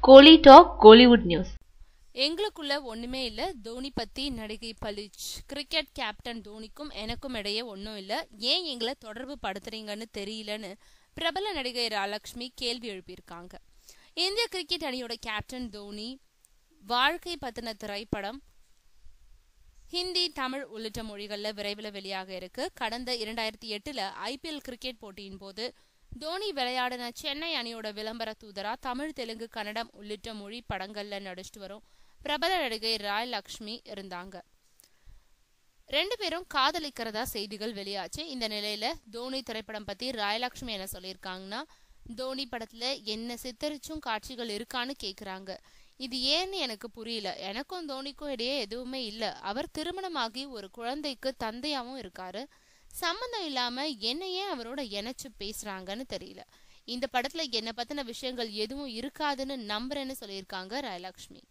கோலி talk Kollywood news. எங்களுக்குள்ள ஒண்ணுமே இல்ல. தோனி பத்தி நடிகை பளிச். கிரிக்கெட் கேப்டன் தோனிக்கும் எனக்கும் இடையே ஒன்னும் இல்ல. ஏன் எங்களை தொடர்பு படுத்துறீங்கன்னு தெரியலன்னு பிரபல நடிகை ராலட்சுமி கேள்வி எழுப்பியிருக்காங்க. இந்திய கிரிக்கெட் அணியோட கேப்டன் தோனி வாழ்க்கை பத்தின திரைப்படம் ஹிந்தி, தமிழ் உள்ளிட்ட மொழிகள்ல விரைவில் வெளியாக இருக்கு. கடந்த 2008 IPL கிரிக்கெட் போட்டியின் போது தோனி விளையாடின சென்னை அணியோட விளம்பர தூதரா தமிழ், தெலுங்கு, கன்னடம் உள்ளிட்ட மொழி படங்கள்ல நடிச்சிட்டு வரும் பிரபல நடிகை ராயலட்சுமி இருந்தாங்க. 2 பேரும் காதலிக்கிறதா செய்திகள் வெளியாச்சு. இந்த நிலையில தோனி திரைப்படம் பத்தி ராயலட்சுமி என்ன சொல்லியிருக்காங்கன்னா, தோனி படத்துல என்ன சித்தரிச்சும் காட்சிகள் இருக்கான்னு கேக்குறாங்க. இது ஏன்னு எனக்கு புரியல. எனக்கும் தோனிக்கும் இடையே எதுவுமே இல்ல. அவர் திருமணமாகி ஒரு குழந்தைக்கு தந்தையாவும் இருக்காரு. சம்பந்தம் இல்லாம என்ன ஏன் அவரோட இணைச்சு பேசுறாங்கன்னு தெரியல. இந்த படத்துல என்ன பத்தின விஷயங்கள் எதுவும் இருக்காதுன்னு நம்புறேன்னு சொல்லியிருக்காங்க ராயலட்சுமி.